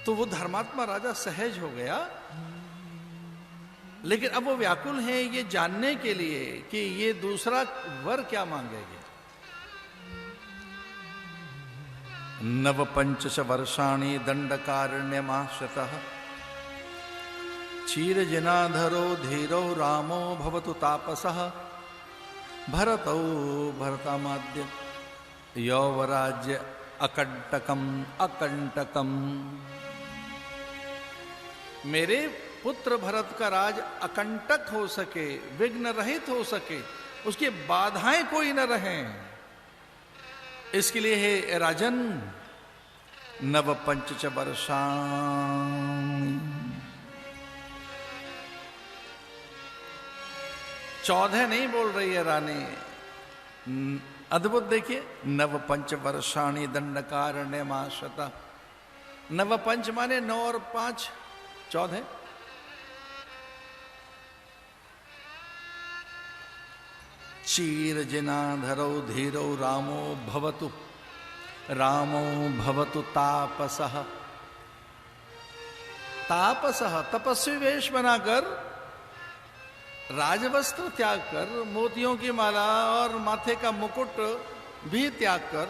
तो वो धर्मात्मा राजा सहज हो गया, लेकिन अब वो व्याकुल हैं ये जानने के लिए कि ये दूसरा वर क्या मांगेंगे। नव पंचश वर्षाणि दंडकारण्यमाश्रितः क्षीरजनाधरो धीरो रामो भवतु तापसः भरतौ भरतमाद्य यौवराज्य अकंटकम। मेरे पुत्र भरत का राज अकंटक हो सके, विघ्न रहित हो सके, उसकी बाधाएं कोई न रहें, इसके लिए हे राजन नव पंचच वर्षाणि 14 नहीं बोल रही है रानी, अद्भुत देखिए, नव पंच वर्षाणि दंडकारण्यमाश्रितः। नव पंच माने 9 और 5 14। क्षीरजनाधरौ धीरौ रामो भवतु तापसः। तापसः तपस्वी वेश बनाकर, राजवस्त्र त्याग कर, मोतियों की माला और माथे का मुकुट भी त्याग कर,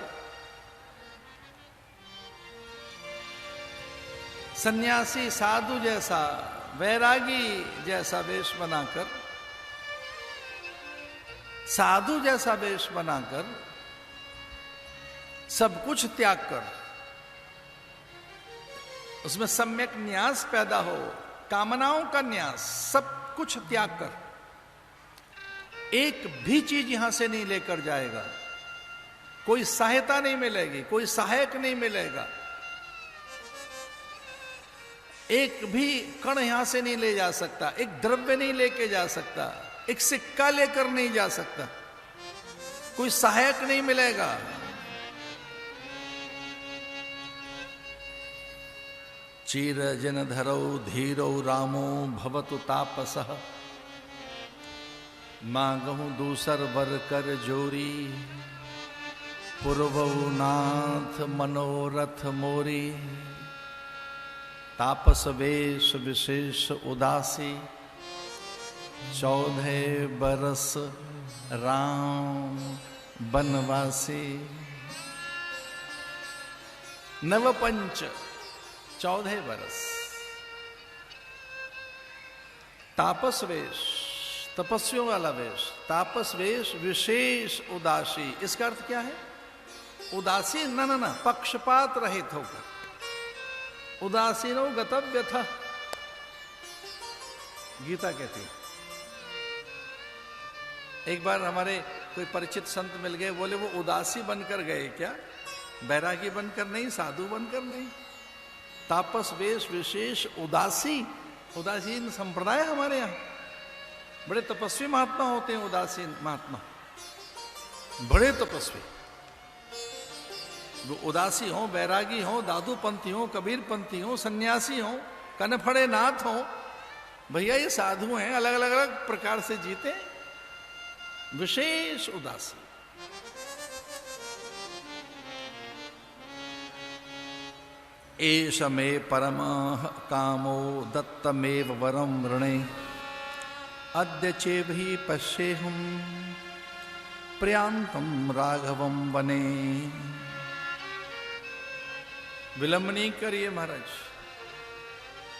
सन्यासी साधु जैसा, वैरागी जैसा वेश बनाकर, साधु जैसा वेश बनाकर, सब कुछ त्याग कर, उसमें सम्यक न्यास पैदा हो, कामनाओं का न्यास, सब कुछ त्याग कर, एक भी चीज यहां से नहीं लेकर जाएगा, कोई सहायता नहीं मिलेगी, कोई सहायक नहीं मिलेगा, एक भी कण यहां से नहीं ले जा सकता, एक द्रव्य नहीं लेके जा सकता, एक सिक्का लेकर नहीं जा सकता, कोई सहायक नहीं मिलेगा। क्षीरजनधरौ धीरौ रामो भवतु तापसः मांगहु दूसर वर कर जोरी पूर्वहु नाथ मनोरथ मोरी। तापस वेश विशेष उदासी 14 बरस राम बनवासी। नवपंच 14 बरस। तापस वेश तपस्वियों वाला वेश, तापस वेश विशेष उदासी। इसका अर्थ क्या है? उदासी न पक्षपात रहित होकर, उदासीनो गतव्य था, गीता कहती है। एक बार हमारे कोई परिचित संत मिल गए, बोले वो उदासी बनकर गए क्या? बैरागी बनकर नहीं, साधु बनकर नहीं। तापस वेश विशेष उदासी, उदासीन संप्रदाय हमारे यहाँ बड़े तपस्वी महात्मा होते हैं। उदासीन महात्मा बड़े तपस्वी, वो उदासी हो, बैरागी हो, दादू पंथी हो, कबीर पंथी हो, सन्यासी हो, कनफड़े नाथ हो, भैया ये साधु हैं, अलग अलग अलग प्रकार से जीते। विशेष उदासी। एष मे परमः कामो दत्तमेव वरं वृणे अद्य चेभि पश्येहं प्रयान्तं राघवं वने। विलंब नहीं करिए महाराज,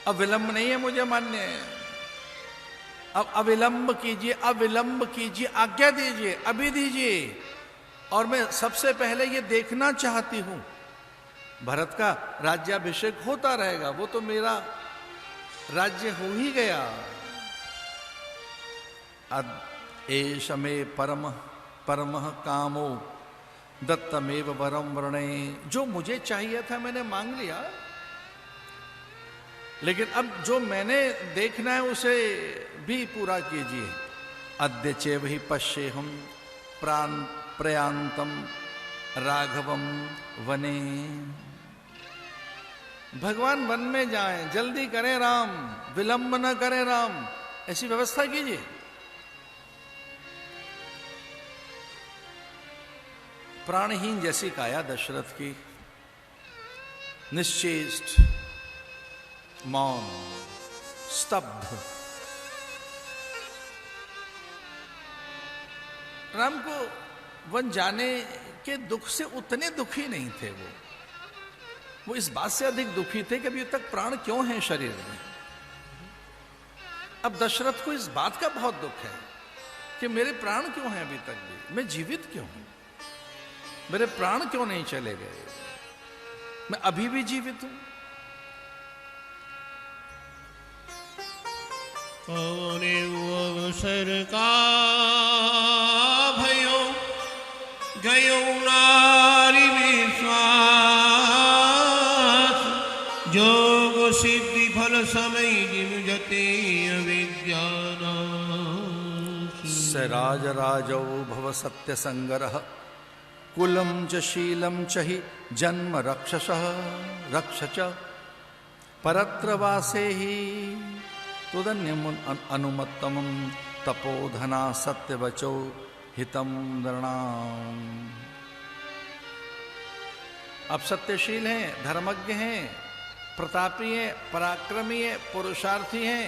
अब विलंब नहीं है मुझे मान्य है। अब अविलंब कीजिए, अविलंब कीजिए, आज्ञा दीजिए, अभी दीजिए। और मैं सबसे पहले ये देखना चाहती हूं, भरत का राज्याभिषेक होता रहेगा, वो तो मेरा राज्य हो ही गया। एष मे परमः कामो दत्तमेव वरं वृणे। जो मुझे चाहिए था मैंने मांग लिया, लेकिन अब जो मैंने देखना है उसे भी पूरा कीजिए। अद्य चेवहि पश्येहं प्रयान्तं राघवं वने। भगवान वन में जाएं, जल्दी करें राम, विलंब न करें राम, ऐसी व्यवस्था कीजिए। प्राणहीन जैसी काया दशरथ की, निश्चेष्ट, मौन, स्तब्ध। राम को वन जाने के दुख से उतने दुखी नहीं थे वो इस बात से अधिक दुखी थे कि अभी तक प्राण क्यों हैं शरीर में। अब दशरथ को इस बात का बहुत दुख है कि मेरे प्राण क्यों हैं अभी तक भी, मैं जीवित क्यों हूं, मेरे प्राण क्यों नहीं चले गए, मैं अभी भी जीवित हूं। कौने अवसर का भयो गयो नारी विश्वास, जोग सिद्धि फल समय जिन जते अविद्यानाश। स राज राजौ भव सत्य संगरः, कुलम च शीलम च हि जन्म रक्षसः रक्ष च, परत्र वासे ही तुदन्यम अनुमत्तमं, तपोधना सत्यवचो हितम नृणाम। आप सत्यशील हैं, धर्मज्ञ हैं, प्रतापी हैं, पराक्रमी हैं, पुरुषार्थी हैं,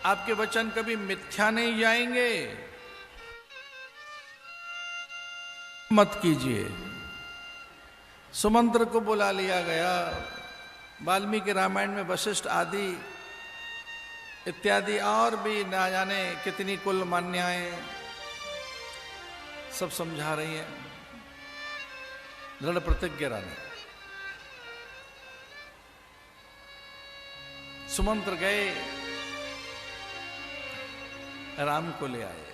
आपके वचन कभी मिथ्या नहीं जाएंगे। मत कीजिए। सुमंत्र को बुला लिया गया। वाल्मीकि रामायण में वशिष्ठ आदि इत्यादि और भी ना जाने कितनी कुल मान्याएं सब समझा रही हैं। दृढ़ प्रतिज्ञ रानी। सुमंत्र गए, राम को ले आए।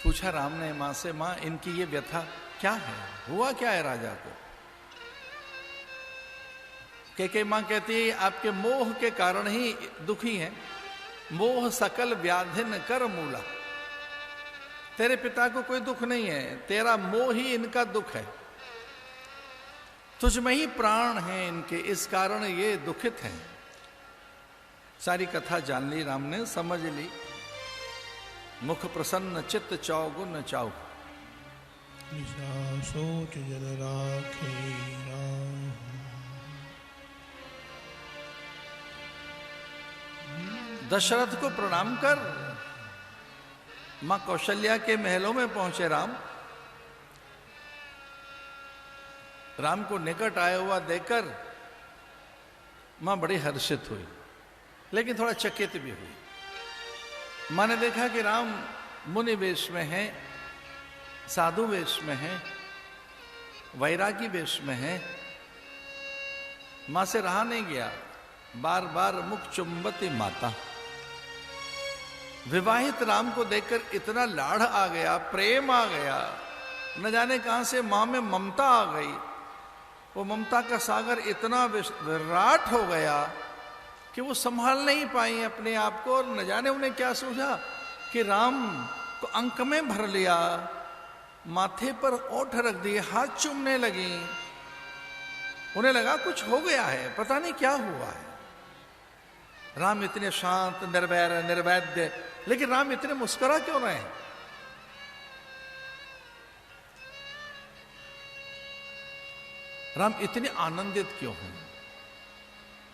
पूछा राम ने मां से, मां इनकी ये व्यथा क्या है, हुआ क्या है राजा को। के मां कहती है आपके मोह के कारण ही दुखी हैं। मोह सकल व्याधिन कर मूला। तेरे पिता को कोई दुख नहीं है, तेरा मोह ही इनका दुख है। तुझ में ही प्राण हैं इनके, इस कारण ये दुखित हैं। सारी कथा जान ली राम ने, समझ ली। मुख प्रसन्न चित्त चौगुन चाऊ। सोच जन राखे राम। दशरथ को प्रणाम कर मां कौशल्या के महलों में पहुंचे राम। राम को निकट आया हुआ देखकर मां बड़ी हर्षित हुई, लेकिन थोड़ा चकित भी हुई। मां ने देखा कि राम मुनि वेश में है, साधु वेश में है, वैरागी वेश में है। मां से रहा नहीं गया, बार बार मुख चुंबती माता। विवाहित राम को देखकर इतना लाड़ आ गया, प्रेम आ गया, न जाने कहां से मां में ममता आ गई। वो ममता का सागर इतना विराट हो गया कि वो संभाल नहीं पाई अपने आप को। और न जाने उन्हें क्या सूझा कि राम को अंक में भर लिया, माथे पर ओठ रख दिए, हाथ चूमने लगी। उन्हें लगा कुछ हो गया है, पता नहीं क्या हुआ है। राम इतने शांत, निर्वैर, निर्वैद्य, लेकिन राम इतने मुस्कुरा क्यों रहे हैं? राम इतने आनंदित क्यों हैं?